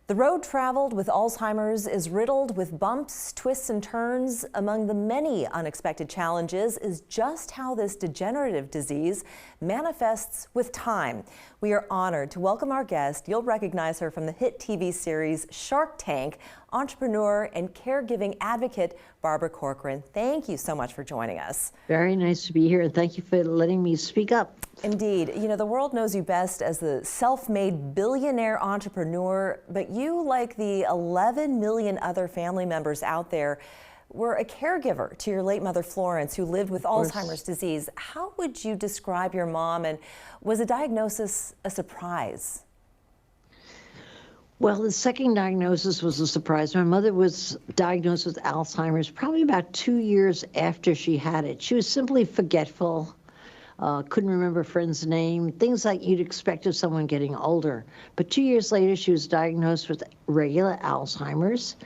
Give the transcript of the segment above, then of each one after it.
The road traveled with Alzheimer's is riddled with bumps, twists, and turns. Among the many unexpected challenges is just how this degenerative disease manifests with time. We are honored to welcome our guest. You'll recognize her from the hit TV series Shark Tank, entrepreneur and caregiving advocate Barbara Corcoran. Thank you so much for joining us. Very nice to be here, and thank you for letting me speak up. Indeed. You know, the world knows you best as the self-made billionaire entrepreneur, but you, like the 11 million other family members out there, were a caregiver to your late mother, Florence, who lived with Alzheimer's disease. How would you describe your mom, and was the diagnosis a surprise? Well, the second diagnosis was a surprise. My mother was diagnosed with Alzheimer's probably about 2 years after she had it. She was simply forgetful, couldn't remember a friend's name, things like you'd expect of someone getting older. But 2 years later, she was diagnosed with regular Alzheimer's,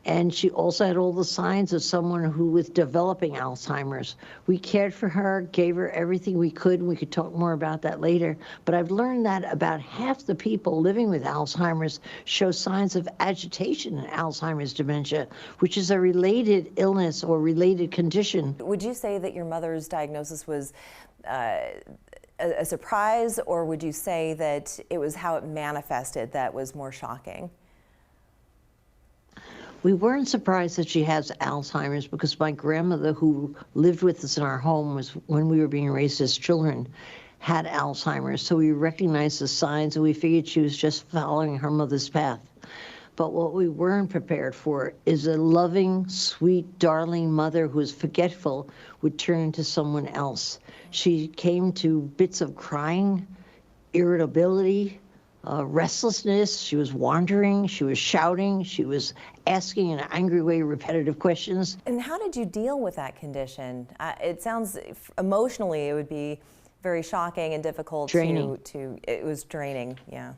and she also had all the signs of someone who was developing Alzheimer's. We cared for her, gave her everything we could, and we could talk more about that later. But I've learned that about half the people living with Alzheimer's show signs of agitation in Alzheimer's dementia, which is a related illness or related condition. Would you say that your mother's diagnosis was a surprise, or would you say that it was how it manifested that was more shocking? We weren't surprised that she has Alzheimer's because my grandmother, who lived with us in our home was when we were being raised as children, had Alzheimer's. So we recognized the signs and we figured she was just following her mother's path. But what we weren't prepared for is a loving, sweet, darling mother who was forgetful would turn into someone else. She came to bits of crying, irritability, restlessness. She was wandering, she was shouting, she was asking in an angry way repetitive questions. And how did you deal with that condition? It sounds emotionally it would be very shocking and difficult. Draining. It was draining, yeah.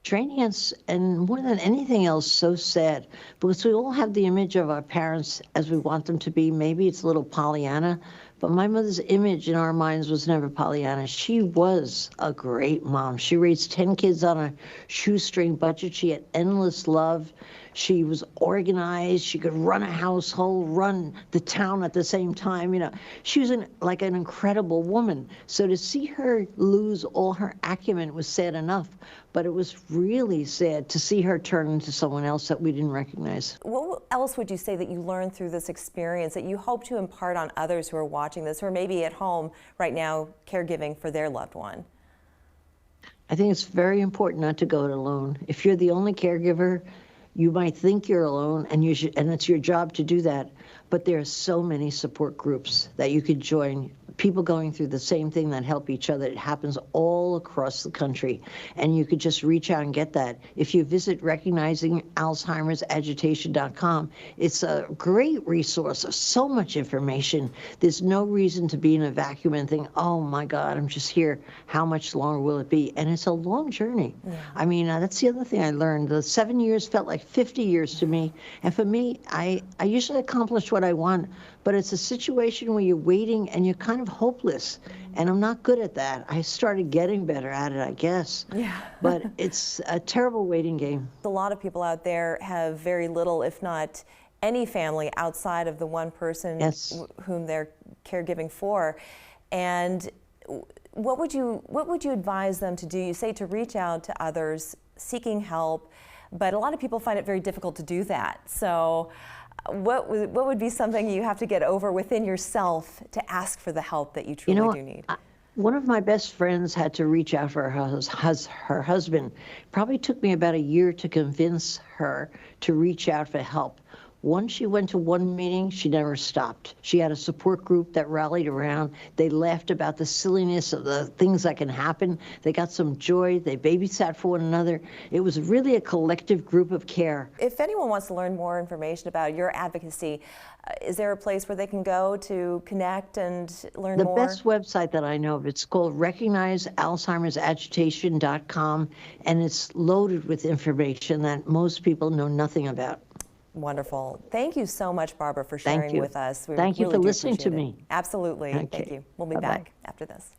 Draining, and more than anything else, so sad, because we all have the image of our parents as we want them to be. Maybe it's a little Pollyanna, but my mother's image in our minds was never Pollyanna. She was a great mom. She raised 10 kids on a shoestring budget. She had endless love. She was organized. She could run a household, run the town at the same time. You know, she was like an incredible woman. So to see her lose all her acumen was sad enough, but it was really sad to see her turn into someone else that we didn't recognize. What else would you say that you learned through this experience that you hope to impart on others who are watching this, or maybe at home right now caregiving for their loved one? I think it's very important not to go it alone. If you're the only caregiver, you might think you're alone, and it's your job to do that, but there are so many support groups that you could join, people going through the same thing that help each other. It happens all across the country, and you could just reach out and get that. If you visit recognizing-alzheimer's-agitation.com, it's a great resource of so much information. There's no reason to be in a vacuum and think, oh my God, I'm just here. How much longer will it be? And it's a long journey. Yeah. I mean, that's the other thing I learned. The 7 years felt like 50 years to me. And for me, I usually accomplish what I want, but it's a situation where you're waiting and you're kind of hopeless. And I'm not good at that. I started getting better at it, I guess. Yeah. But it's a terrible waiting game. A lot of people out there have very little, if not any family outside of the one person whom they're caregiving for. And what would you advise them to do? You say to reach out to others seeking help, but a lot of people find it very difficult to do that. So what would be something you have to get over within yourself to ask for the help that you truly do need? One of my best friends had to reach out for her husband. Probably took me about a year to convince her to reach out for help. Once she went to one meeting, she never stopped. She had a support group that rallied around. They laughed about the silliness of the things that can happen. They got some joy. They babysat for one another. It was really a collective group of care. If anyone wants to learn more information about your advocacy, is there a place where they can go to connect and learn more? The best website that I know of, it's called recognizing-alzheimer's-agitation.com, and it's loaded with information that most people know nothing about. Wonderful. Thank you so much, Barbara, for sharing with us. Thank you for listening to me. Absolutely. Okay. Thank you. We'll be back after this.